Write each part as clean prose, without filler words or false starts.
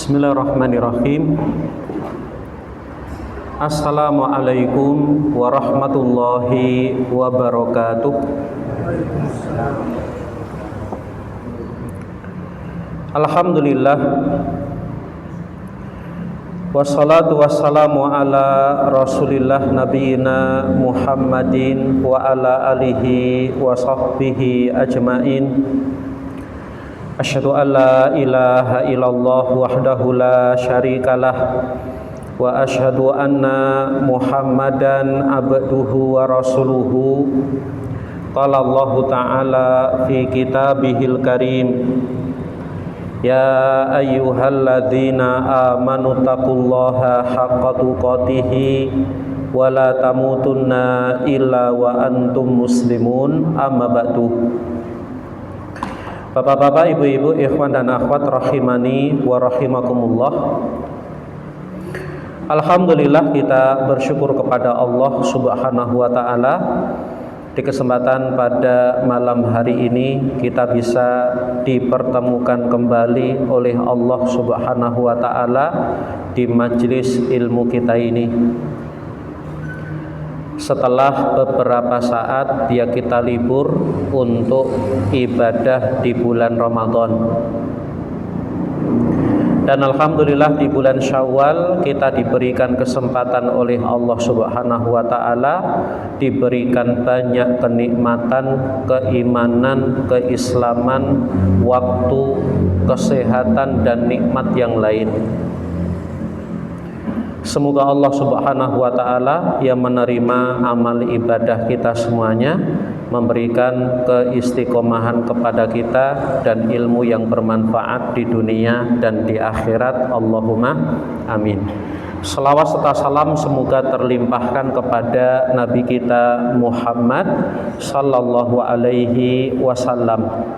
Bismillahirrahmanirrahim. Assalamualaikum warahmatullahi wabarakatuh. Alhamdulillah, wassalatu wassalamu ala rasulillah nabiyina Muhammadin wa ala alihi wa sahbihi ajmain. Asyhadu an la ilaha illallah wahdahu la syarikalah wa asyhadu anna Muhammadan abduhu wa rasuluhu. Qala Allah ta'ala fi kitabihil karim, ya ayyuhalladzina amanu taqullaha haqqa tuqatih wa la tamutunna illa wa antum muslimun. Amma ba'du. Bapak-bapak, ibu-ibu, ikhwan dan akhwat rahimani wa rahimakumullah. Alhamdulillah, kita bersyukur kepada Allah Subhanahu wa ta'ala. Di kesempatan pada malam hari ini kita bisa dipertemukan kembali oleh Allah Subhanahu wa ta'ala di majelis ilmu kita ini. Setelah beberapa saat kita libur untuk ibadah di bulan Ramadan. Dan alhamdulillah di bulan Syawal kita diberikan kesempatan oleh Allah Subhanahu wa ta'ala, diberikan banyak kenikmatan, keimanan, keislaman, waktu, kesehatan dan nikmat yang lain. Semoga Allah Subhanahu wa ta'ala yang menerima amal ibadah kita semuanya, memberikan keistiqomahan kepada kita dan ilmu yang bermanfaat di dunia dan di akhirat. Allahumma amin. Selawat serta salam semoga terlimpahkan kepada Nabi kita Muhammad sallallahu alaihi wasallam,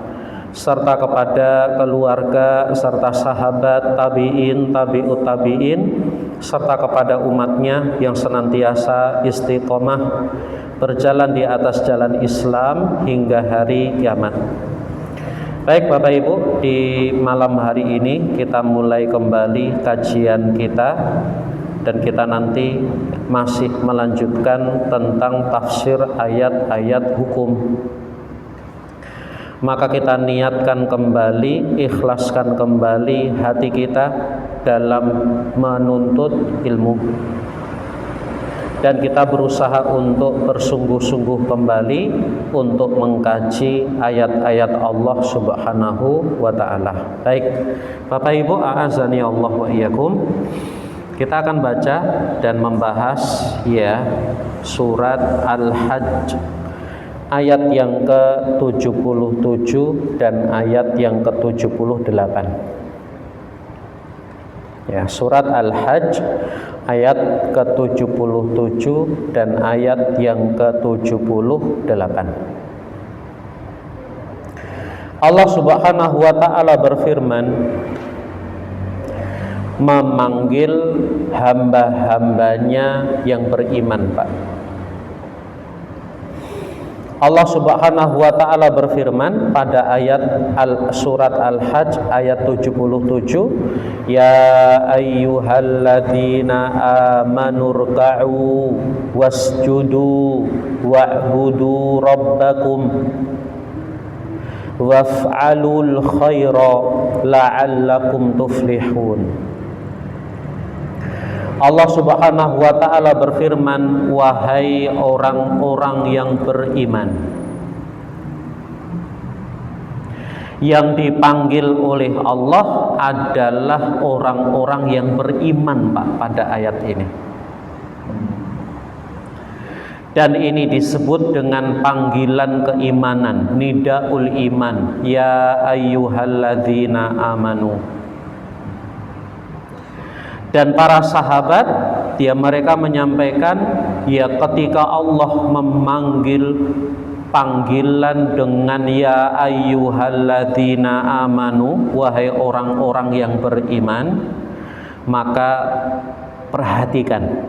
serta kepada keluarga serta sahabat, tabi'in, tabi'ut tabi'in, serta kepada umatnya yang senantiasa istiqomah berjalan di atas jalan Islam hingga hari kiamat. Baik Bapak Ibu, di malam hari ini kita mulai kembali kajian kita, dan kita nanti masih melanjutkan tentang tafsir ayat-ayat hukum. Maka kita niatkan kembali, ikhlaskan kembali hati kita dalam menuntut ilmu, dan kita berusaha untuk bersungguh-sungguh kembali untuk mengkaji ayat-ayat Allah Subhanahu wa ta'ala. Baik Bapak Ibu, a'azani Allah wa iyyakum. Kita akan baca dan membahas surat Al-Hajj, ayat yang ke-77 dan ayat yang ke-78. Surat Al-Hajj ayat ke-77 dan ayat yang ke-78. Allah Subhanahu wa ta'ala berfirman, memanggil hamba-hambanya yang beriman, Pak. Allah Subhanahu wa ta'ala berfirman pada ayat surat Al-Hajj ayat 77, ya ayyuhalladzina amanu rka'u wasjudu wa'budu rabbakum waf'alul khaira la'allakum tuflihun. Allah Subhanahu wa ta'ala berfirman, wahai orang-orang yang beriman. Yang dipanggil oleh Allah adalah orang-orang yang beriman, Pak, pada ayat ini. Dan ini disebut dengan panggilan keimanan, nidaul iman, ya ayyuhalladzina amanu. Dan para sahabat, mereka menyampaikan, ketika Allah memanggil panggilan dengan ya ayyuhalladzina amanu, wahai orang-orang yang beriman, maka perhatikan.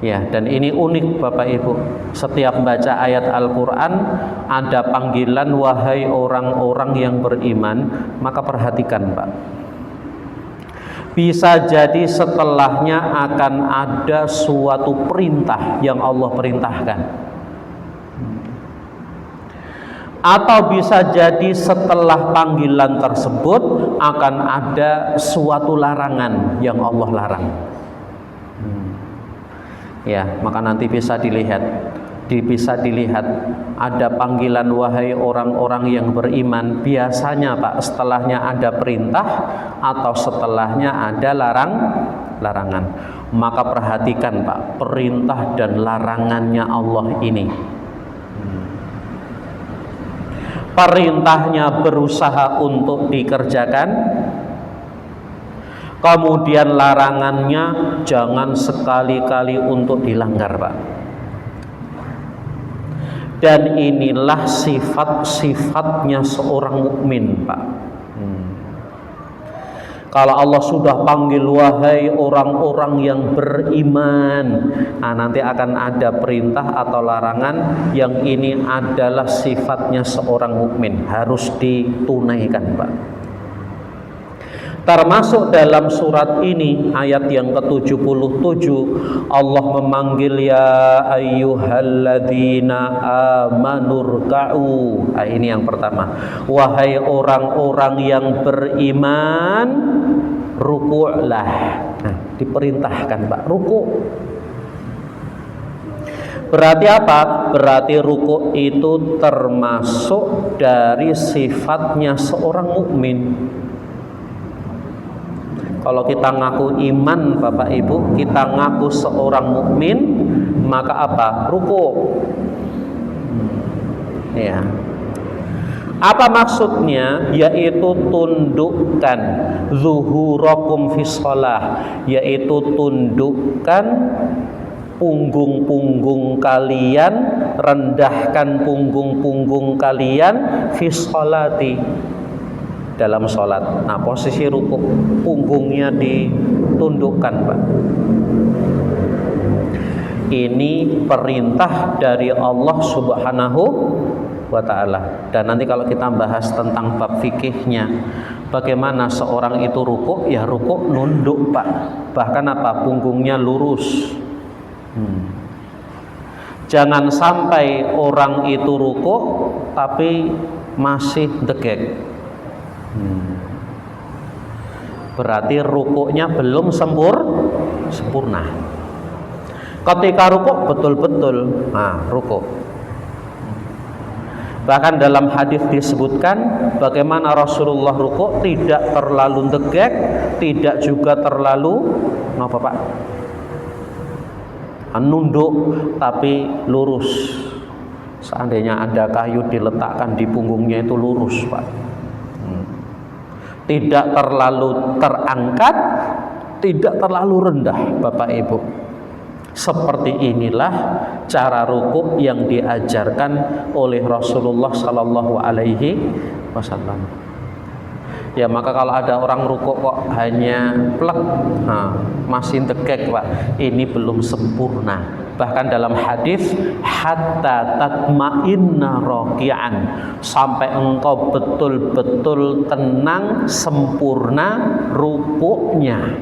Dan ini unik Bapak Ibu. Setiap baca ayat Al-Quran ada panggilan wahai orang-orang yang beriman, maka perhatikan Pak. Bisa jadi setelahnya akan ada suatu perintah yang Allah perintahkan. Atau bisa jadi setelah panggilan tersebut akan ada suatu larangan yang Allah larang. Ya, maka nanti bisa dilihat ada panggilan wahai orang-orang yang beriman. Biasanya Pak, setelahnya ada perintah atau setelahnya ada larangan. Maka perhatikan Pak, perintah dan larangannya Allah ini. Perintahnya berusaha untuk dikerjakan, kemudian larangannya jangan sekali-kali untuk dilanggar Pak. Dan inilah sifat-sifatnya seorang mukmin Pak. Kalau Allah sudah panggil wahai orang-orang yang beriman, nanti akan ada perintah atau larangan yang ini adalah sifatnya seorang mukmin, harus ditunaikan Pak. Termasuk dalam surat ini ayat yang ke-77 Allah memanggil ya ayyuhalladzina amanurka'u. Ini yang pertama, wahai orang-orang yang beriman, ruku'lah. Diperintahkan Pak, ruku'. Berarti apa? Berarti ruku' itu termasuk dari sifatnya seorang mukmin. Kalau kita ngaku iman Bapak Ibu, kita ngaku seorang mukmin, maka apa? Ruku'. Ya. Apa maksudnya? Yaitu tundukkan zuhurakum fis shalah, yaitu tundukkan punggung-punggung kalian, rendahkan punggung-punggung kalian fis sholati, dalam sholat. Nah, posisi ruku, punggungnya ditundukkan Pak. Ini perintah dari Allah Subhanahu wa ta'ala. Dan nanti kalau kita bahas tentang bab fikihnya, bagaimana seorang itu ruku, ya ruku nunduk Pak. Bahkan apa? Punggungnya lurus. Jangan sampai orang itu ruku tapi masih degek. Berarti rukuknya belum sempurna. Ketika rukuk betul-betul rukuk. Bahkan dalam hadis disebutkan bagaimana Rasulullah rukuk tidak terlalu degek, tidak juga terlalu Pak? Nunduk, tapi lurus. Seandainya ada kayu diletakkan di punggungnya itu lurus Pak. Tidak terlalu terangkat, tidak terlalu rendah Bapak Ibu. Seperti inilah cara rukuk yang diajarkan oleh Rasulullah Sallallahu Alaihi Wasallam. Ya, maka kalau ada orang rukuk kok hanya plek, masih tegek Pak, ini belum sempurna. Bahkan dalam hadis hatta tatma'inna raki'an, sampai engkau betul-betul tenang sempurna rukuknya.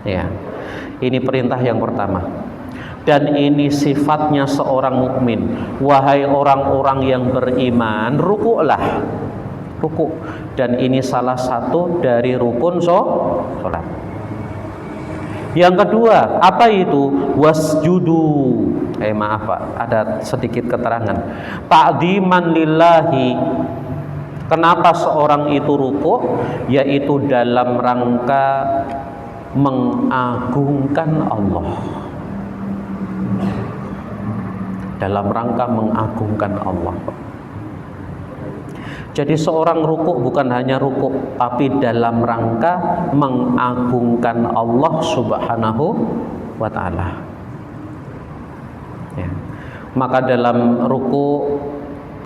Ya. Ini perintah yang pertama. Dan ini sifatnya seorang mukmin. Wahai orang-orang yang beriman, rukuklah. Rukuk. Dan ini salah satu dari rukun sholat. Yang kedua, apa itu? Wasjudu. Maaf Pak, ada sedikit keterangan. Ta'dziman lillahi. Kenapa seorang itu rukuk? Yaitu dalam rangka mengagungkan Allah. Dalam rangka mengagungkan Allah. Jadi seorang rukuk bukan hanya rukuk, tapi dalam rangka mengagungkan Allah Subhanahu wa ta'ala. Ya. Maka dalam rukuk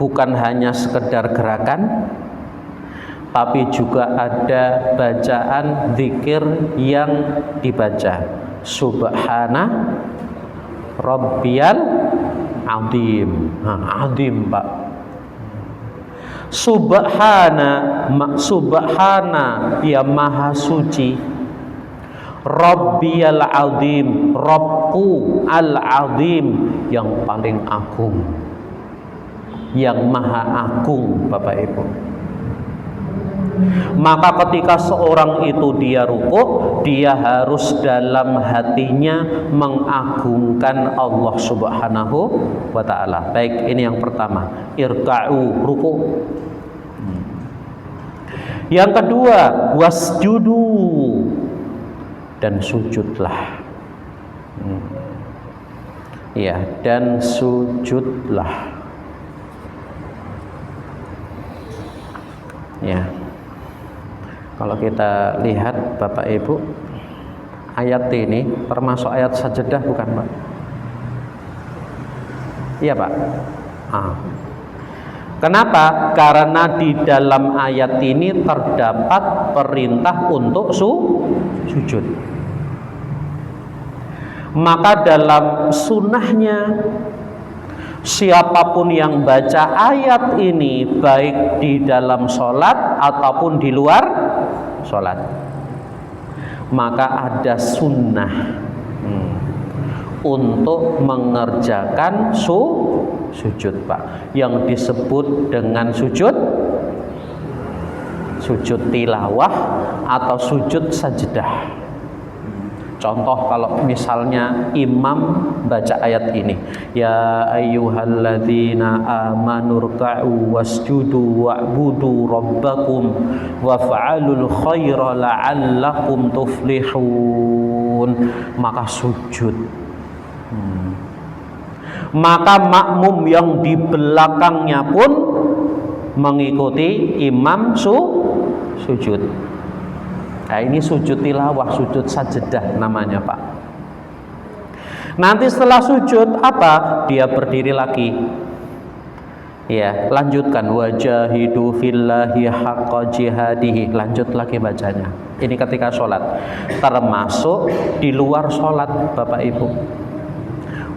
bukan hanya sekedar gerakan, tapi juga ada bacaan zikir yang dibaca. Subhana Rabbiyal Azim. Azim Pak. Subhana ya maha suci, Rabbiyal azim, Rabbku al-azim yang paling agung, yang maha agung Bapak Ibu. Maka ketika seorang itu dia rukuk, dia harus dalam hatinya mengagungkan Allah Subhanahu wa ta'ala. Baik, ini yang pertama, irka'u, rukuk. Yang kedua, wasjudu, dan sujudlah. Ya, dan sujudlah. Ya. Kalau kita lihat Bapak Ibu, ayat ini termasuk ayat sajadah bukan Pak? Iya Pak. Kenapa? Karena di dalam ayat ini terdapat perintah untuk sujud. Maka dalam sunnahnya, siapapun yang baca ayat ini, baik di dalam sholat ataupun di luar sholat, maka ada sunnah untuk mengerjakan sujud Pak, yang disebut dengan sujud tilawah atau sujud sajdah. Contoh kalau misalnya imam baca ayat ini, ya ayyuhalladzina amanu ruk'u wasjudu wa'budu rabbakum waf'alul khaira la'allakum tuflihun, maka sujud. Maka makmum yang di belakangnya pun mengikuti imam sujud. Nah, ini sujud tilawah, sujud sajdah namanya Pak. Nanti setelah sujud apa? Dia berdiri lagi. Ya, lanjutkan, wajahidu fillahi haqqa jihadihi. Lanjut lagi bacanya. Ini ketika sholat. Termasuk di luar sholat Bapak Ibu.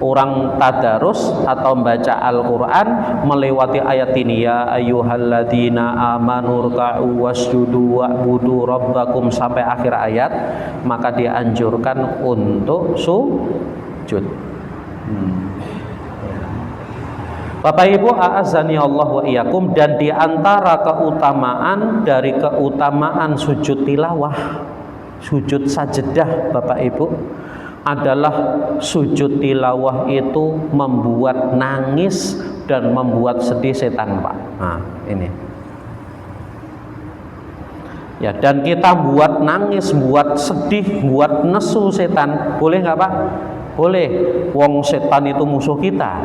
Orang tadarus atau membaca Al-Quran melewati ayat ini, ya ayyuhalladzina amanu ruk'u wasjudu wa'budu rabbakum sampai akhir ayat, maka dianjurkan untuk sujud. Bapak Ibu a'azzani Allah wa iyyakum, dan diantara keutamaan dari keutamaan sujud tilawah, sujud sajdah Bapak Ibu, adalah sujud tilawah itu membuat nangis dan membuat sedih setan Pak. Nah ini ya, dan kita buat nangis, buat sedih, buat nesu setan, boleh nggak Pak? Boleh. Wong setan itu musuh kita.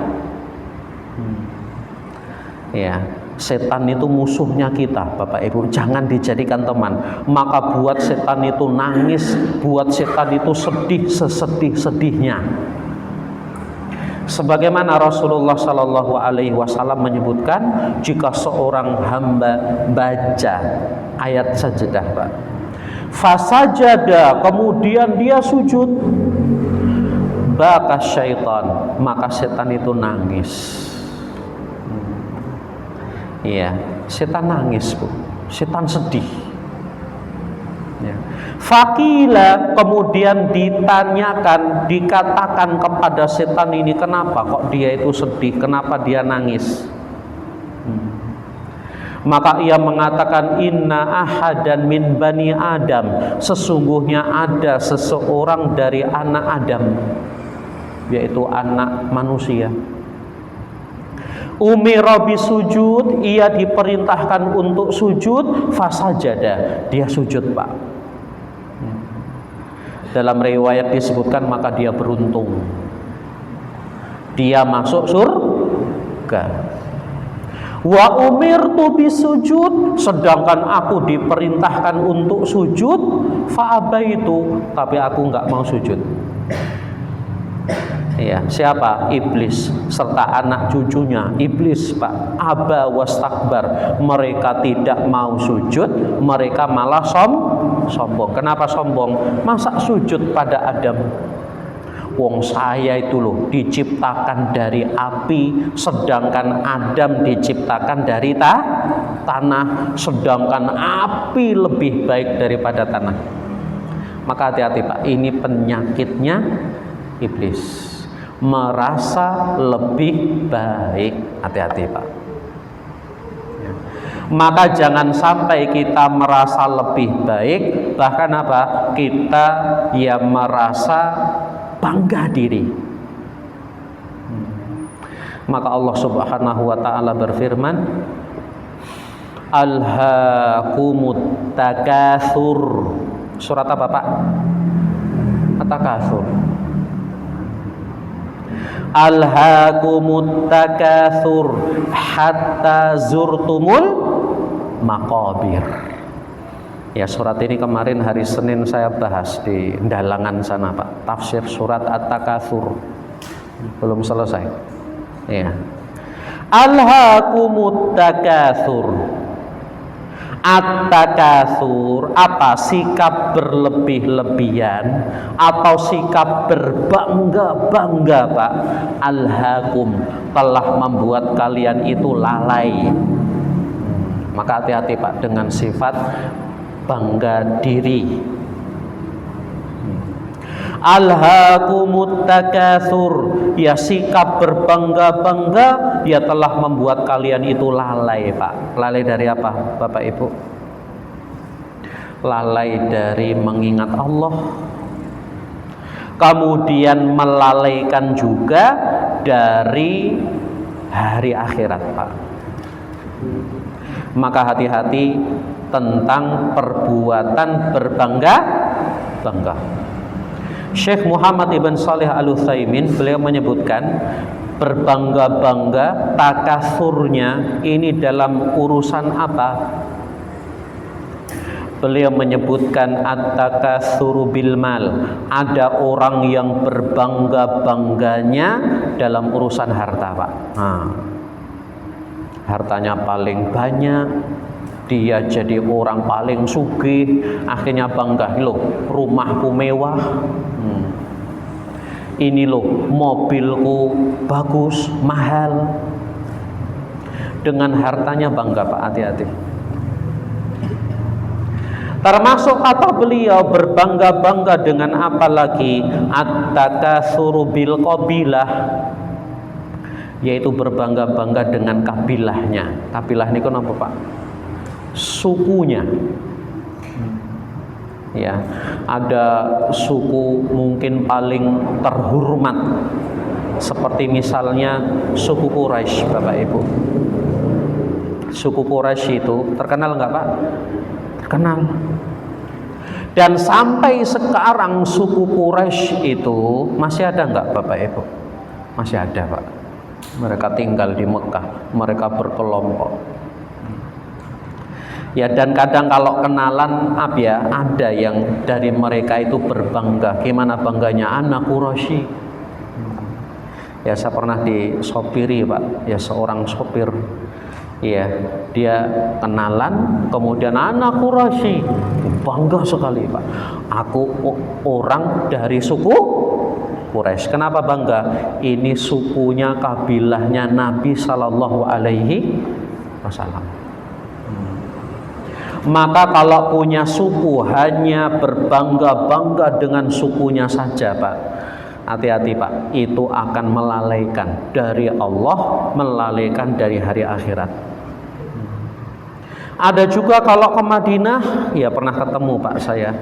Ya, setan itu musuhnya kita Bapak Ibu, jangan dijadikan teman. Maka buat setan itu nangis, buat setan itu sedih sesedih-sedihnya. Sebagaimana Rasulullah Shallallahu Alaihi Wasallam menyebutkan, jika seorang hamba baca ayat sajdah Pak, fasajada, kemudian dia sujud, baka syaitan, maka setan itu nangis. Iya, setan nangis Bu, setan sedih. Ya. Fakila, kemudian ditanyakan, dikatakan kepada setan ini, kenapa kok dia itu sedih, kenapa dia nangis? Maka ia mengatakan, inna ahadan min bani Adam, sesungguhnya ada seseorang dari anak Adam, yaitu anak manusia. Umira bisujud, ia diperintahkan untuk sujud, fasajada, dia sujud Pak. Dalam riwayat disebutkan, maka dia beruntung, dia masuk surga. Wa umirtu bisujud, sedangkan aku diperintahkan untuk sujud, fa'abaitu, tapi aku enggak mau sujud. Ya, siapa? Iblis serta anak cucunya iblis Pak, aba wastakbar, mereka tidak mau sujud, mereka malah sombong. Kenapa sombong? Masa sujud pada Adam? Wong saya itu loh diciptakan dari api, sedangkan Adam diciptakan dari tanah, sedangkan api lebih baik daripada tanah. Maka hati-hati Pak, ini penyakitnya iblis, merasa lebih baik. Hati-hati Pak. Maka jangan sampai kita merasa lebih baik, bahkan apa? Kita ya merasa bangga diri. Maka Allah Subhanahu wa taala berfirman, Alhaakumut takatsur. Surat apa Pak? At-Takatsur. Alhaakumut takatsur hatta zurtumul maqabir. Ya, surat ini kemarin hari Senin saya bahas di Dalangan sana Pak. Tafsir surat At-Takatsur. Belum selesai. Ya. Alhaakumut takatsur. At-takatsur apa? Sikap berlebih-lebihan atau sikap berbangga-bangga Pak. Alhaakum, telah membuat kalian itu lalai. Maka hati-hati Pak dengan sifat bangga diri. Alhaakumut takatsur, ya sikap berbangga-bangga ya telah membuat kalian itu lalai Pak. Lalai dari apa Bapak Ibu? Lalai dari mengingat Allah, kemudian melalaikan juga dari hari akhirat Pak. Maka hati-hati tentang perbuatan berbangga-bangga. Syekh Muhammad Ibn Shalih Al-Utsaimin beliau menyebutkan berbangga-bangga takatsurnya ini dalam urusan apa? Beliau menyebutkan at-takatsuru bil mal. Ada orang yang berbangga-bangganya dalam urusan harta Pak. Hartanya paling banyak, dia jadi orang paling sugih, akhirnya bangga, loh rumahku mewah, ini loh mobilku bagus, mahal. Dengan hartanya bangga Pak, hati-hati. Termasuk kata beliau berbangga-bangga dengan apa lagi? At-takatsuru bil qabilah, yaitu berbangga-bangga dengan kabilahnya. Kabilah ini kan apa Pak? Sukunya. Ya, ada suku mungkin paling terhormat seperti misalnya suku Quraisy Bapak Ibu. Suku Quraisy itu terkenal nggak Pak? Terkenal. Dan sampai sekarang suku Quraisy itu masih ada nggak Bapak Ibu? Masih ada Pak. Mereka tinggal di Mekah, mereka berkelompok. Ya, dan kadang kalau kenalan ada yang dari mereka itu berbangga. Gimana bangganya? Anak Quraisy. Ya, saya pernah disopiri Pak. Ya, seorang sopir. Ya, dia kenalan, kemudian anak Quraisy. Bangga sekali Pak. Aku orang dari suku Quraisy. Kenapa bangga? Ini sukunya, kabilahnya Nabi Sallallahu Alaihi Wasallam. Maka kalau punya suku hanya berbangga-bangga dengan sukunya saja Pak, hati-hati Pak, itu akan melalaikan dari Allah, melalaikan dari hari akhirat. Ada juga kalau ke Madinah, ya pernah ketemu Pak saya,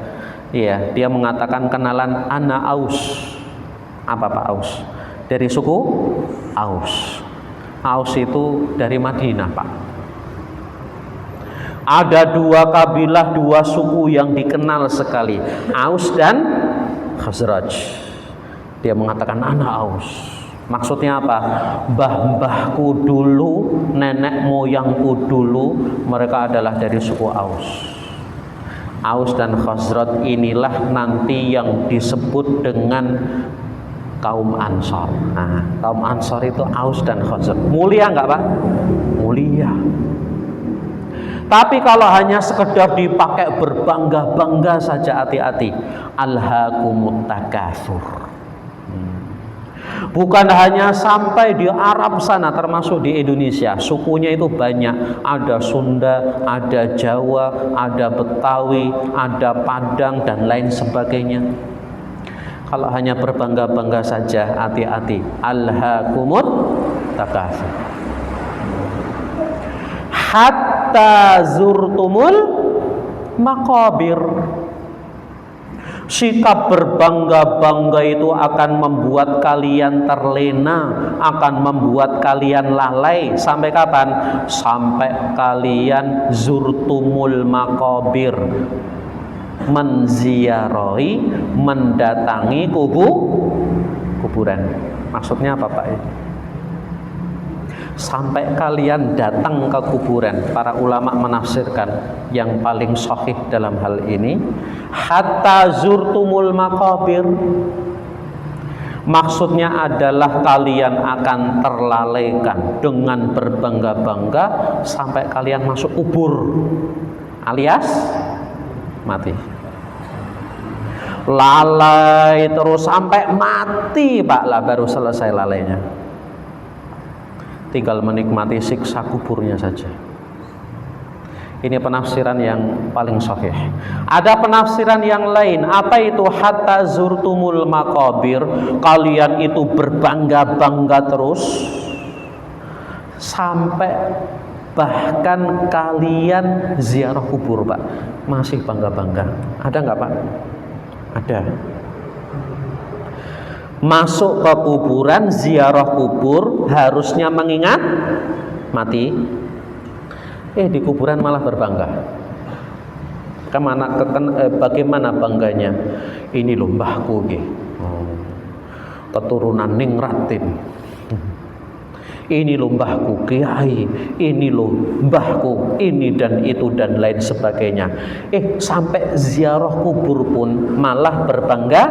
ya dia mengatakan kenalan ana Aus. Apa Pak Aus? Dari suku Aus. Aus itu dari Madinah Pak. Ada dua kabilah, dua suku yang dikenal sekali, Aus dan Khazraj. Dia mengatakan anak Aus. Maksudnya apa? Mbah-mbahku dulu, nenek moyangku dulu, mereka adalah dari suku Aus. Aus dan Khazraj inilah nanti yang disebut dengan kaum Ansor. Nah, kaum Ansor itu Aus dan Khazraj. Mulia nggak Pak? Mulia. Tapi kalau hanya sekedar dipakai berbangga-bangga saja, hati-hati. Alhaakumut takatsur. Bukan hanya sampai di Arab sana, termasuk di Indonesia. Sukunya itu banyak. Ada Sunda, ada Jawa, ada Betawi, ada Padang, dan lain sebagainya. Kalau hanya berbangga-bangga saja, hati-hati. Alhaakumut takatsur. Hatta zurtumul maqabir. Sikap berbangga-bangga itu akan membuat kalian terlena, akan membuat kalian lalai. Sampai kapan? Sampai kalian zurtumul maqabir, menziarahi, mendatangi kuburan. Maksudnya apa Pak? Sampai kalian datang ke kuburan. Para ulama menafsirkan yang paling sahih dalam hal ini, hatta zurtumul maqabir, maksudnya adalah kalian akan terlalaikan dengan berbangga-bangga sampai kalian masuk kubur, alias mati. Lalai terus sampai mati Pak lah, baru selesai lalainya. Tinggal menikmati siksa kuburnya saja. Ini penafsiran yang paling sahih. Ada penafsiran yang lain. Apa itu hatta zurtumul maqabir? Kalian itu berbangga-bangga terus sampai bahkan kalian ziarah kubur Pak, masih bangga-bangga. Ada nggak Pak? Ada. Masuk ke kuburan, ziarah kubur, harusnya mengingat mati. Di kuburan malah berbangga. Bagaimana bangganya? Ini loh mbahku, keturunan Ningratin. Ini loh mbahku kiai, ini loh mbahku ini dan itu dan lain sebagainya. Sampai ziarah kubur pun malah berbangga.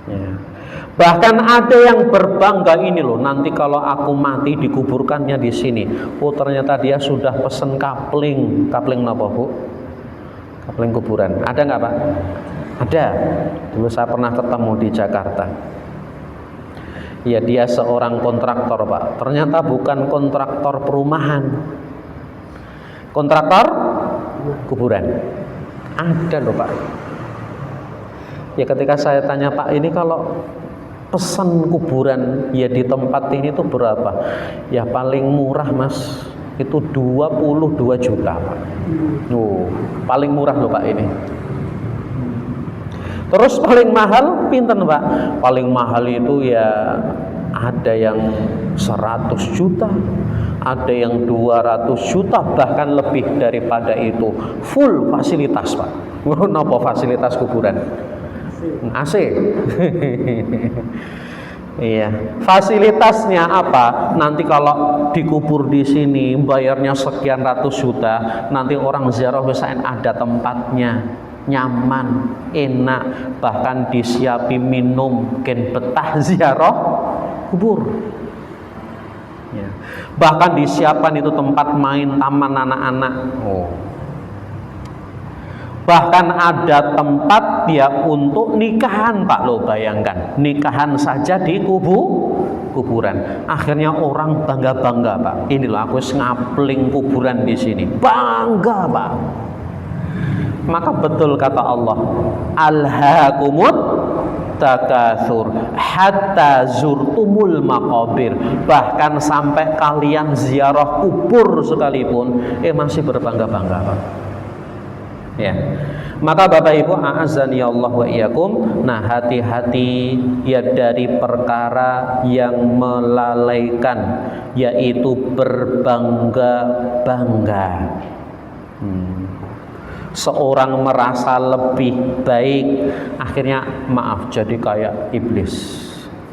Ya. Bahkan ada yang berbangga, ini loh, nanti kalau aku mati dikuburkannya di sini. Ternyata dia sudah pesen kapling. Kapling apa Bu? Kapling kuburan. Ada nggak Pak? Ada. Dulu saya pernah ketemu di Jakarta. Ya, dia seorang kontraktor Pak. Ternyata bukan kontraktor perumahan, kontraktor kuburan. Ada loh Pak. Ya, ketika saya tanya, Pak, ini kalau pesan kuburan ya di tempat ini tuh berapa? Ya paling murah Mas, itu 22 juta Pak. Paling murah loh Pak ini. Terus paling mahal pinten Pak? Paling mahal itu ya ada yang 100 juta, ada yang 200 juta, bahkan lebih daripada itu. Full fasilitas Pak. Napa fasilitas kuburan? AC. Iya. Fasilitasnya apa? Nanti kalau dikubur di sini bayarnya sekian ratus juta, nanti orang ziarah bisa ada tempatnya, nyaman, enak, bahkan disiapi minum, ken betah ziarah kubur. Ya. Bahkan disiapkan itu tempat main, taman anak-anak. Bahkan ada tempat dia untuk nikahan Pak, lo bayangkan, nikahan saja di kuburan. Akhirnya orang bangga-bangga Pak. Inilah aku ngapling kuburan di sini, bangga Pak. Maka betul kata Allah, alhaakumut takatsur hatta zurtumul maqabir. Bahkan sampai kalian ziarah kubur sekalipun masih berbangga-bangga Pak. Ya, maka Bapak Ibu a'azzani Allah wa iyyakum. Nah, hati-hati ya dari perkara yang melalaikan, yaitu berbangga-bangga. Seorang merasa lebih baik, akhirnya maaf jadi kayak iblis.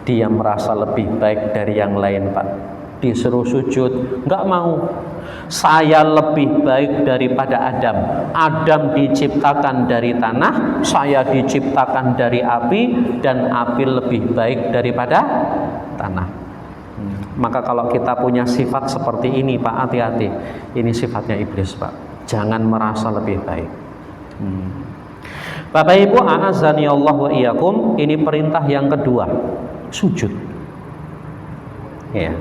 Dia merasa lebih baik dari yang lain Pak. Disuruh sujud, nggak mau. Saya lebih baik daripada Adam. Adam diciptakan dari tanah, saya diciptakan dari api, dan api lebih baik daripada tanah. Maka kalau kita punya sifat seperti ini Pak, hati-hati. Ini sifatnya iblis Pak. Jangan merasa lebih baik. Bapak Ibu, a'azzani Allah wa iyyakum, ini perintah yang kedua, sujud. Ya.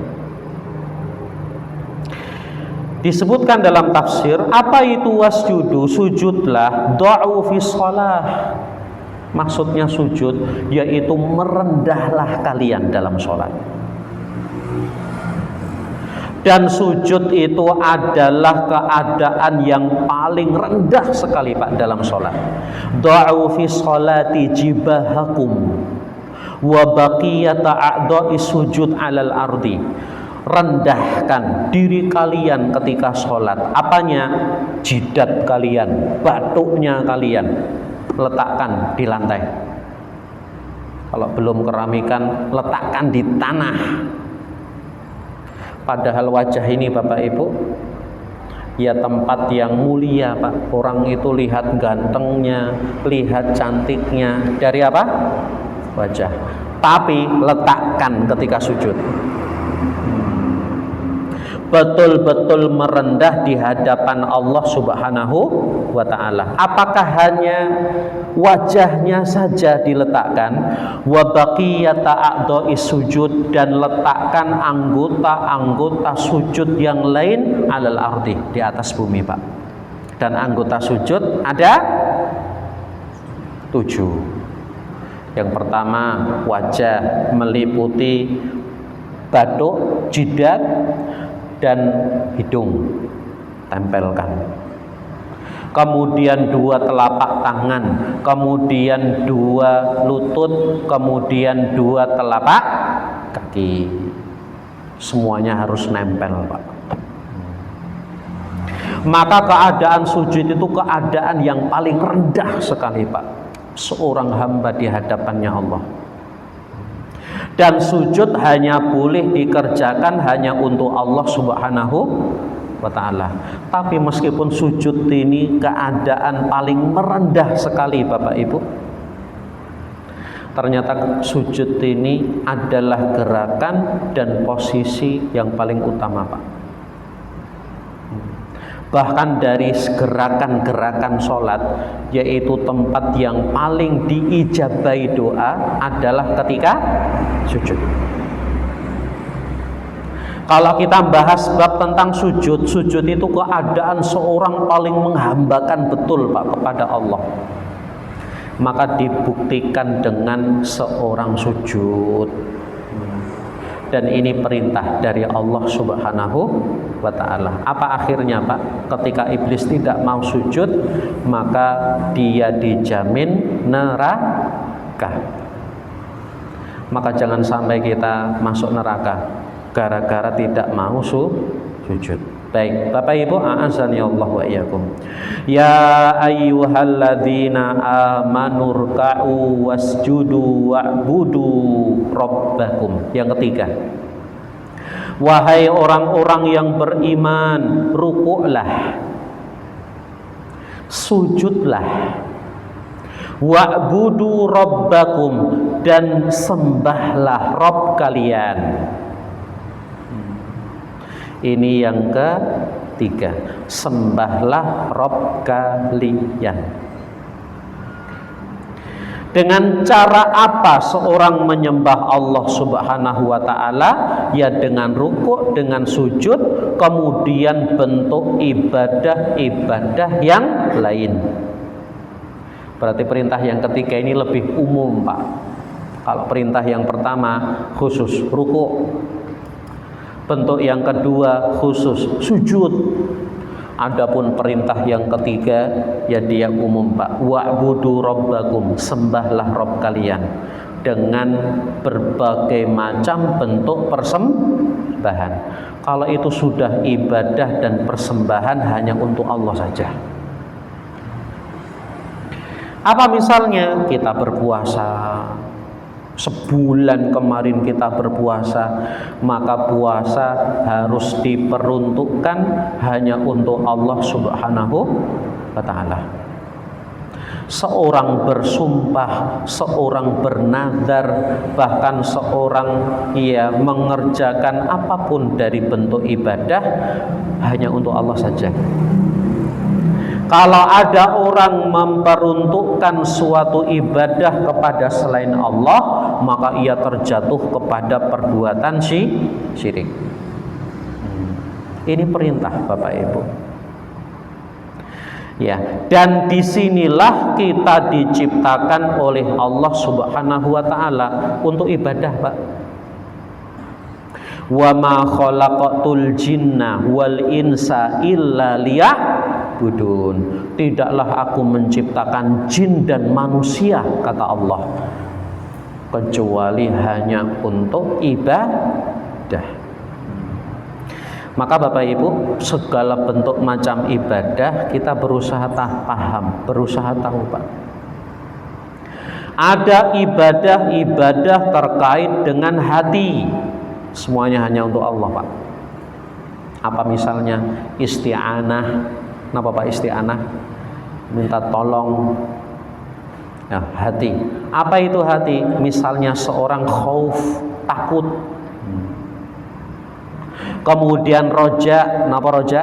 Disebutkan dalam tafsir, apa itu wasjudu? Sujudlah, do'u fi shalah. Maksudnya sujud yaitu merendahlah kalian dalam sholat. Dan sujud itu adalah keadaan yang paling rendah sekali Pak dalam sholat. Do'u fi sholati jibahakum wa baqiyata a'dha'i sujud 'alal ardi. Rendahkan diri kalian ketika sholat. Apanya? Jidat kalian, batuknya kalian letakkan di lantai. Kalau belum keramikan, letakkan di tanah. Padahal wajah ini Bapak Ibu, ya tempat yang mulia Pak. Orang itu lihat gantengnya, lihat cantiknya dari apa? Wajah. Tapi letakkan ketika sujud, betul-betul merendah di hadapan Allah Subhanahu wa ta'ala. Apakah hanya wajahnya saja diletakkan? Wa baqiyata a'dha'i sujud, dan letakkan anggota-anggota sujud yang lain alal ardi, di atas bumi Pak. Dan anggota sujud ada 7. Yang pertama wajah, meliputi batuk, jidat, dan hidung, tempelkan. Kemudian 2 telapak tangan, kemudian 2 lutut, kemudian 2 telapak kaki. Semuanya harus nempel Pak. Maka keadaan sujud itu keadaan yang paling rendah sekali Pak, seorang hamba di hadapannya Allah. Dan sujud hanya boleh dikerjakan hanya untuk Allah Subhanahu wa ta'ala. Tapi meskipun sujud ini keadaan paling merendah sekali Bapak Ibu, ternyata sujud ini adalah gerakan dan posisi yang paling utama Pak. Bahkan dari gerakan-gerakan sholat, yaitu tempat yang paling diijabai doa adalah ketika sujud. Kalau kita bahas bab tentang sujud, sujud itu keadaan seorang paling menghambakan betul Pak kepada Allah. Maka dibuktikan dengan seorang sujud. Dan ini perintah dari Allah Subhanahu wa ta'ala. Apa akhirnya Pak? Ketika iblis tidak mau sujud, maka dia dijamin neraka. Maka jangan sampai kita masuk neraka gara-gara tidak mau sujud. Baik, Bapak Ibu, a'azzani Allah wa iyyakum. Ya ayyuhalladzina amanu ruk'u wasjudu wa'budu rabbakum. Yang ketiga, wahai orang-orang yang beriman, rukuklah, sujudlah, wa'budu rabbakum, dan sembahlah Rabb kalian. Ini yang ketiga, sembahlah Rabb kalian. Dengan cara apa seorang menyembah Allah Subhanahu wa ta'ala? Ya dengan rukuk, dengan sujud, kemudian bentuk ibadah-ibadah yang lain. Berarti perintah yang ketiga ini lebih umum Pak. Kalau perintah yang pertama khusus rukuk, bentuk yang kedua khusus sujud. Adapun perintah yang ketiga ya dia umum Pak. Wa'budu rabbakum, sembahlah Rabb kalian dengan berbagai macam bentuk persembahan. Kalau itu sudah ibadah dan persembahan hanya untuk Allah saja. Apa misalnya kita berpuasa, sebulan kemarin kita berpuasa, maka puasa harus diperuntukkan hanya untuk Allah Subhanahu wa ta'ala. Seorang bersumpah, seorang bernazar, bahkan seorang mengerjakan apapun dari bentuk ibadah hanya untuk Allah saja. Kalau ada orang memperuntukkan suatu ibadah kepada selain Allah, maka ia terjatuh kepada perbuatan syirik. Ini perintah Bapak Ibu. Ya, dan disinilah kita diciptakan oleh Allah Subhanahu wa taala untuk ibadah, Pak. Wa ma khalaqatul jinna wal insa illa liya'budun. Tidaklah aku menciptakan jin dan manusia, kata Allah, kecuali hanya untuk ibadah. Maka Bapak Ibu, segala bentuk macam ibadah kita berusaha paham, berusaha tahu, Pak. Ada ibadah-ibadah terkait dengan hati, semuanya hanya untuk Allah, Pak. Apa misalnya isti'anah? Kenapa Pak isti'anah? Minta tolong. Ya, hati. Apa itu hati? Misalnya seorang khauf, takut. Kemudian roja, kenapa roja?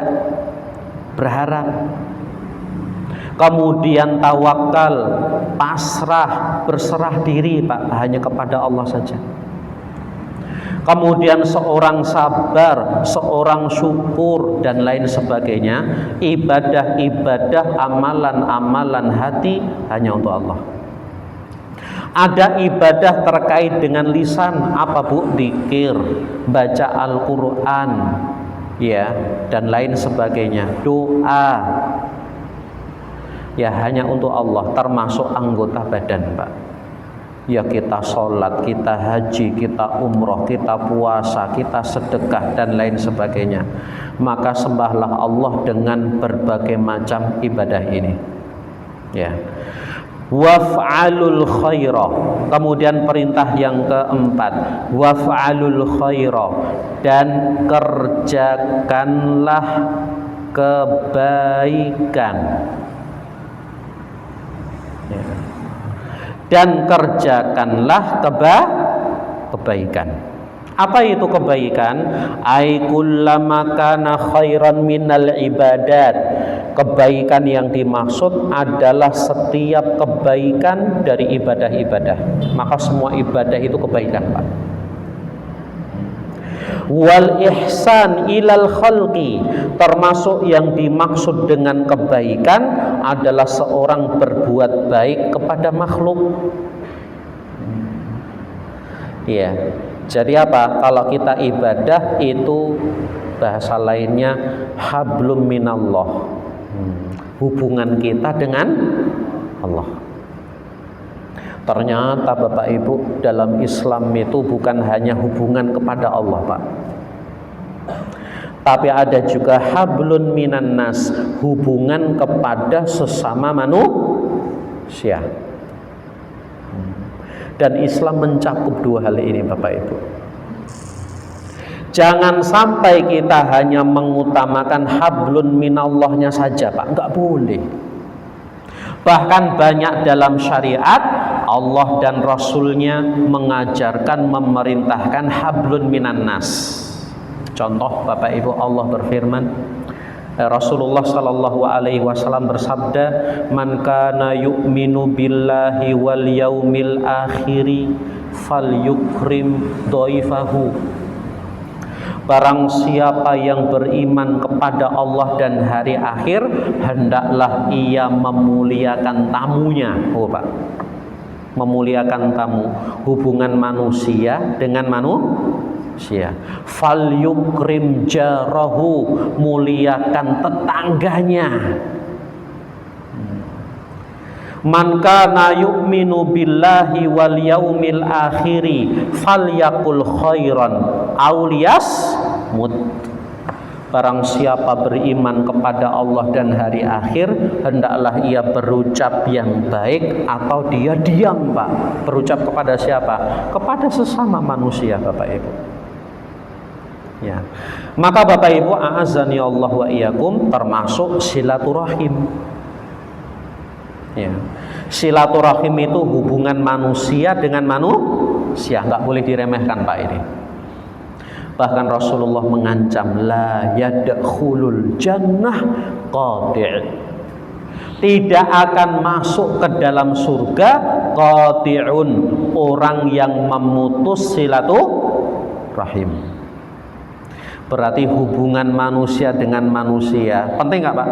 Berharap. Kemudian tawakal, pasrah, berserah diri, Pak, hanya kepada Allah saja. Kemudian seorang sabar, seorang syukur, dan lain sebagainya. Ibadah-ibadah, amalan-amalan hati hanya untuk Allah. Ada ibadah terkait dengan lisan, apa Bu? Dzikir, baca Al-Quran, ya, dan lain sebagainya. Doa, ya, hanya untuk Allah, termasuk anggota badan, Pak. Ya, kita sholat, kita haji, kita umroh, kita puasa, kita sedekah, dan lain sebagainya. Maka sembahlah Allah dengan berbagai macam ibadah ini, ya. Waf'alul khairah. Kemudian perintah yang keempat, waf'alul khairah, dan kerjakanlah kebaikan, ya. Dan kerjakanlah kebaikan. Apa itu kebaikan? Ai kullama kana khairan minal ibadat. Kebaikan yang dimaksud adalah setiap kebaikan dari ibadah-ibadah. Maka semua ibadah itu kebaikan, Pak. Wal ihsan ilal khalqi, termasuk yang dimaksud dengan kebaikan adalah seorang berbuat baik kepada makhluk. Iya. Jadi apa? Kalau kita ibadah itu bahasa lainnya hablum minallah. Hubungan kita dengan Allah. Ternyata Bapak Ibu, dalam Islam itu bukan hanya hubungan kepada Allah, Pak, tapi ada juga hablun minan nas, hubungan kepada sesama manusia. Dan Islam mencakup dua hal ini, Bapak Ibu. Jangan sampai kita hanya mengutamakan hablun minallahnya saja, Pak. Enggak boleh. Bahkan banyak dalam syariat Allah dan Rasulnya mengajarkan, memerintahkan hablun minan nas. Contoh Bapak Ibu, Allah berfirman, Rasulullah Shallallahu Alaihi Wasallam bersabda, "Man kana yu'minu billahi wal yaumil akhiri falyukrim dhaifahu." Barang siapa yang beriman kepada Allah dan hari akhir, hendaklah ia memuliakan tamunya. Oh, Pak, memuliakan tamu, hubungan manusia dengan manusia. Fal yukrim jarahu, muliakan tetangganya. Man kana yu'minu billahi wal yaumil akhiri falyakul khairan aw liyasmut. Barang siapa beriman kepada Allah dan hari akhir, hendaklah ia berucap yang baik atau dia diam, Pak. Berucap kepada siapa? Kepada sesama manusia, Bapak Ibu. Ya. Maka Bapak Ibu, a'azzani Allah wa iyyakum, termasuk silaturahim. Ya. Silaturahim itu hubungan manusia dengan manusia, nggak boleh diremehkan, Pak, ini. Bahkan Rasulullah mengancam, la yadkhulul jannah qati'. tidak akan masuk ke dalam surga qati'un, orang yang memutus silaturahim. Berarti hubungan manusia dengan manusia penting nggak Pak?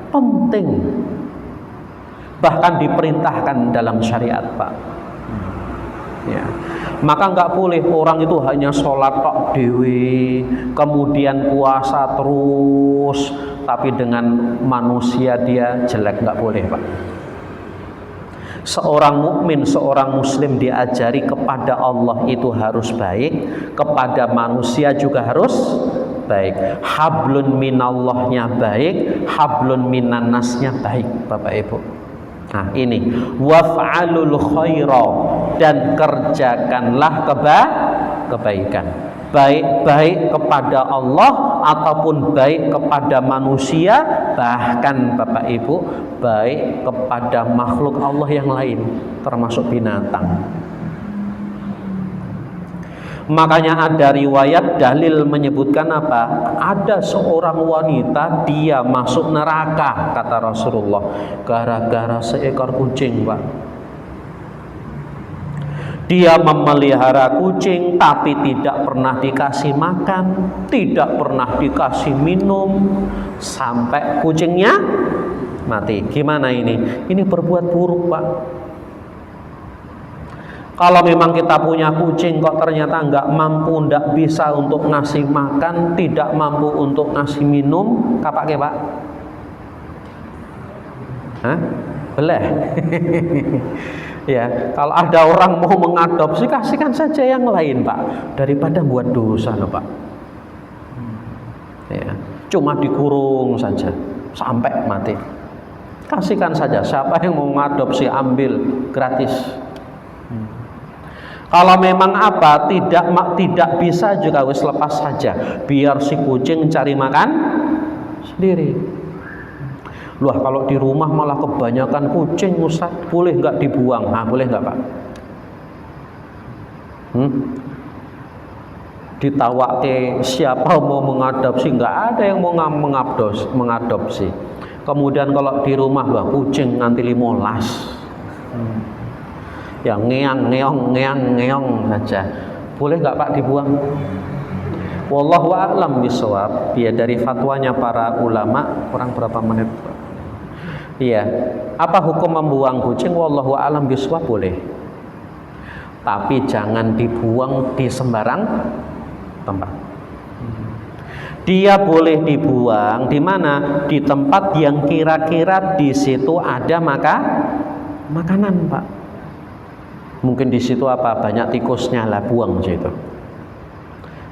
Penting. Bahkan diperintahkan dalam syariat Pak. Ya. Maka nggak boleh orang itu hanya sholat tok dewe, kemudian puasa terus, tapi dengan manusia dia jelek, nggak boleh Pak. Seorang mukmin, seorang muslim diajari kepada Allah itu harus baik, kepada manusia juga harus baik. Hablun minallahnya baik, hablun minannasnya baik Bapak Ibu. Nah ini waf'alul khaira, dan kerjakanlah kebaikan, baik kepada Allah ataupun baik kepada manusia, bahkan Bapak Ibu baik kepada makhluk Allah yang lain termasuk binatang. Makanya ada riwayat dalil menyebutkan apa? Ada seorang wanita dia masuk neraka kata Rasulullah gara-gara seekor kucing Pak. Dia memelihara kucing tapi tidak pernah dikasih makan, tidak pernah dikasih minum, sampai kucingnya mati. Gimana ini? Ini berbuat buruk Pak. Kalau memang kita punya kucing kok ternyata nggak mampu, nggak bisa untuk ngasih makan, tidak mampu untuk ngasih minum, kapake Pak? Hah? Boleh? Ya, kalau ada orang mau mengadopsi, kasihkan saja yang lain Pak, daripada buat dosa loh Pak. Ya, cuma dikurung saja sampai mati. Kasihkan saja, siapa yang mau mengadopsi ambil gratis. Kalau memang apa tidak bisa juga wis lepas saja, biar si kucing cari makan sendiri. Loh kalau di rumah malah kebanyakan kucing Ustaz, boleh nggak dibuang? Nah boleh nggak Pak? Ditawake siapa mau mengadopsi, nggak ada yang mau mengadopsi. Kemudian kalau di rumah lah kucing nganti 15. Ya ngeong saja. Boleh nggak Pak dibuang? Wallahu a'lam bishawab. Ya dari fatwanya para ulama. Kurang berapa menit Pak? Iya. Apa hukum membuang kucing? Wallahu a'lam bishawab, boleh. Tapi jangan dibuang di sembarang tempat. Dia boleh dibuang di mana? Di tempat yang kira-kira di situ ada makanan Pak. Mungkin di situ apa? Banyak tikusnya, lah buang situ.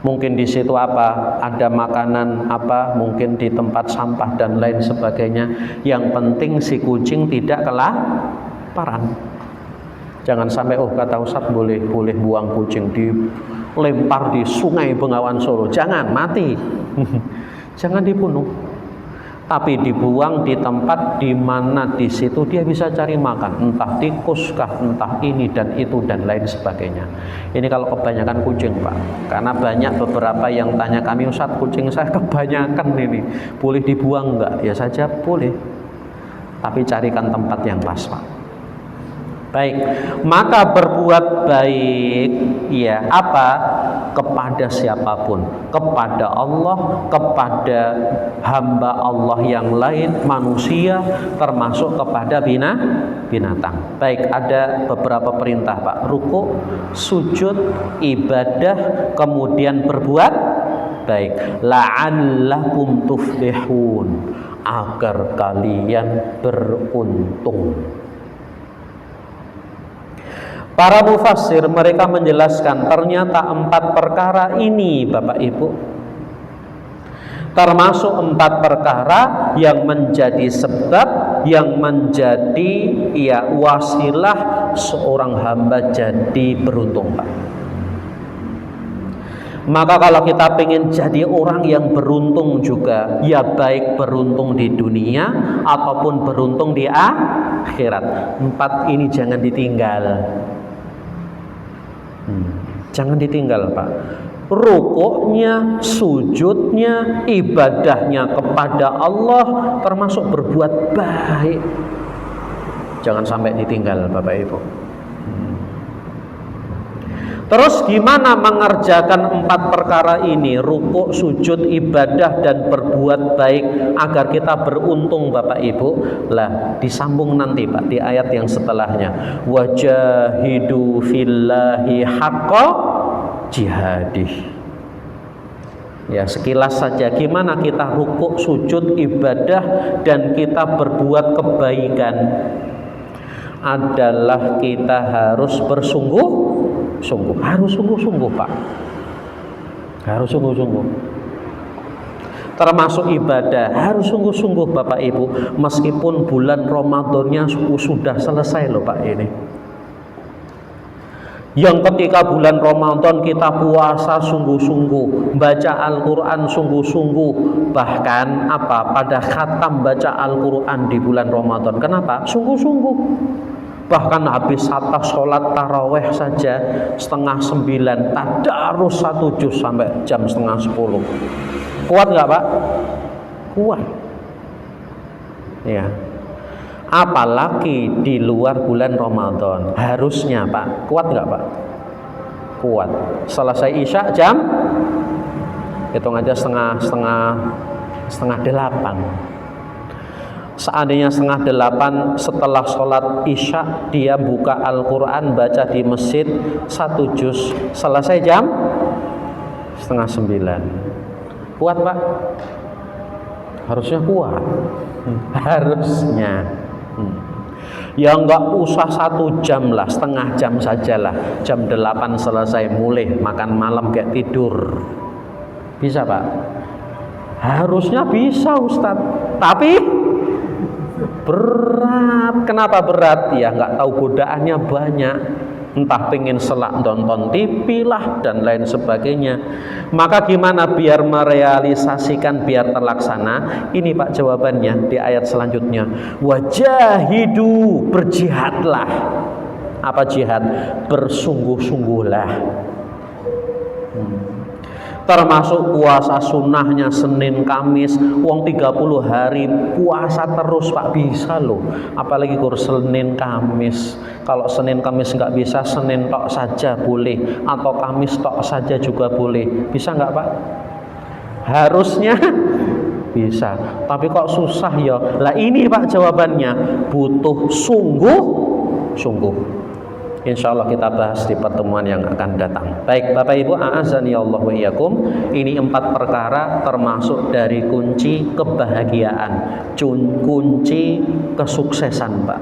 Mungkin di situ apa? Ada makanan apa? Mungkin di tempat sampah dan lain sebagainya. Yang penting si kucing tidak kelaparan. Jangan sampai kata Ustaz boleh buang kucing dilempar di Sungai Bengawan Solo. Jangan, mati. Jangan dibunuh. Tapi dibuang di tempat di mana di situ dia bisa cari makan, entah tikus kah, entah ini dan itu dan lain sebagainya. Ini kalau kebanyakan kucing Pak, karena banyak beberapa yang tanya kami, Ustaz kucing saya kebanyakan ini, boleh dibuang enggak? Ya saja boleh, tapi carikan tempat yang pas Pak. Baik, maka berbuat baik ya apa? Kepada siapapun, kepada Allah, kepada hamba Allah yang lain, manusia, termasuk kepada binatang. Baik, ada beberapa perintah Pak. Ruku, sujud, ibadah, kemudian berbuat baik. La'allakum tuflihun, agar kalian beruntung. Para mufassir mereka menjelaskan ternyata 4 perkara ini Bapak Ibu termasuk 4 perkara yang menjadi sebab, yang menjadi wasilah seorang hamba jadi beruntung Pak. Maka kalau kita pengen jadi orang yang beruntung juga, ya baik beruntung di dunia ataupun beruntung di akhirat, 4 ini jangan ditinggal. Jangan ditinggal Pak. rukuknya, sujudnya, ibadahnya kepada Allah, termasuk berbuat baik. Jangan sampai ditinggal Bapak Ibu. Terus gimana mengerjakan 4 perkara ini, rukuk, sujud, ibadah, dan berbuat baik agar kita beruntung Bapak Ibu? Lah, disambung nanti Pak di ayat yang setelahnya. Wajahidu fillahi haqqa jihadih. Ya, sekilas saja gimana kita rukuk, sujud, ibadah, dan kita berbuat kebaikan adalah kita harus bersungguh-sungguh, harus sungguh-sungguh Pak, harus sungguh-sungguh. Termasuk ibadah harus sungguh-sungguh Bapak Ibu, meskipun bulan Ramadannya sudah selesai loh Pak ini. Yang ketika bulan Ramadan kita puasa sungguh-sungguh, baca Al-Quran sungguh-sungguh, bahkan pada khatam baca Al-Quran di bulan Ramadan. Kenapa? Sungguh-sungguh. Bahkan habis atas sholat taraweh saja 8:30, tadarus 1 juz sampai jam 9:30. Kuat nggak Pak? Kuat. Ya. Apalagi di luar bulan Ramadan, harusnya Pak. Kuat nggak Pak? Kuat. Selesai Isya jam, hitung aja setengah 8. Seandainya 7:30 setelah sholat Isya dia buka Al-Quran, baca di masjid 1 juz, selesai jam 8:30. Kuat Pak? Harusnya kuat. Harusnya. Ya nggak usah 1 jam lah, setengah jam sajalah. Jam 8 selesai, mulai makan malam kayak tidur. Bisa Pak? Harusnya bisa Ustadz. Tapi berat. Kenapa berat? Ya nggak tahu, godaannya banyak. Entah pengen selak nonton TV lah dan lain sebagainya. Maka gimana biar merealisasikan, biar terlaksana? Ini Pak jawabannya di ayat selanjutnya. Wajahidu, berjihadlah. Apa jihad? Bersungguh-sungguhlah. Termasuk puasa sunnahnya Senin Kamis. Wong 30 hari puasa terus Pak, bisa loh. Apalagi kurs Senin Kamis. Kalau Senin Kamis nggak bisa, Senin tok saja boleh, atau Kamis tok saja juga boleh. Bisa nggak Pak? Harusnya bisa. Tapi kok susah ya? Lah ini Pak jawabannya, butuh sungguh-sungguh. Insya Allah kita bahas di pertemuan yang akan datang. Baik Bapak Ibu, a'azani Allah wa iyyakum. Ini 4 perkara termasuk dari kunci kebahagiaan, kunci kesuksesan Pak.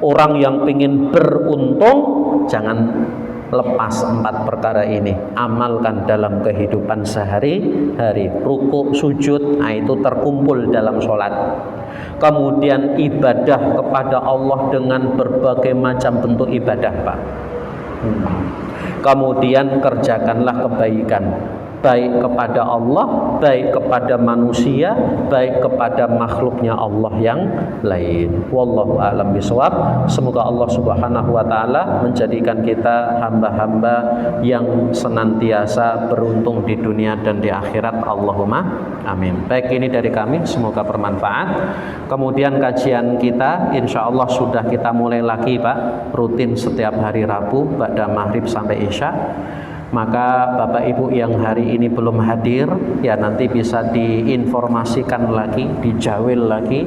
Orang yang ingin beruntung jangan lepas 4 perkara ini. Amalkan dalam kehidupan sehari-hari. Rukuk, sujud, itu terkumpul dalam sholat. Kemudian ibadah kepada Allah dengan berbagai macam bentuk ibadah Pak. Kemudian kerjakanlah kebaikan, baik kepada Allah, baik kepada manusia, baik kepada makhluknya Allah yang lain. Wallahu a'lam bishawab. Semoga Allah Subhanahu wa taala menjadikan kita hamba-hamba yang senantiasa beruntung di dunia dan di akhirat. Allahumma amin. Baik, ini dari kami, semoga bermanfaat. Kemudian kajian kita insya Allah sudah kita mulai lagi Pak, rutin setiap hari Rabu ba'da maghrib sampai Isya. Maka Bapak Ibu yang hari ini belum hadir, ya nanti bisa diinformasikan lagi, dijawil lagi,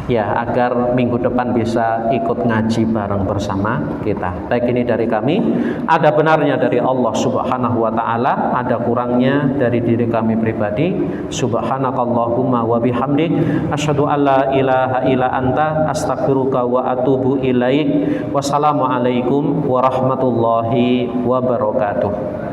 ya agar minggu depan bisa ikut ngaji bareng bersama kita. Baik, ini dari kami. Ada benarnya dari Allah Subhanahu wa taala, ada kurangnya dari diri kami pribadi. Subhanakallahumma wa bihamdik, asyhadu an la ilaha illa anta, astaghfiruka wa atubu ilaik. Wassalamualaikum warahmatullahi wabarakatuh.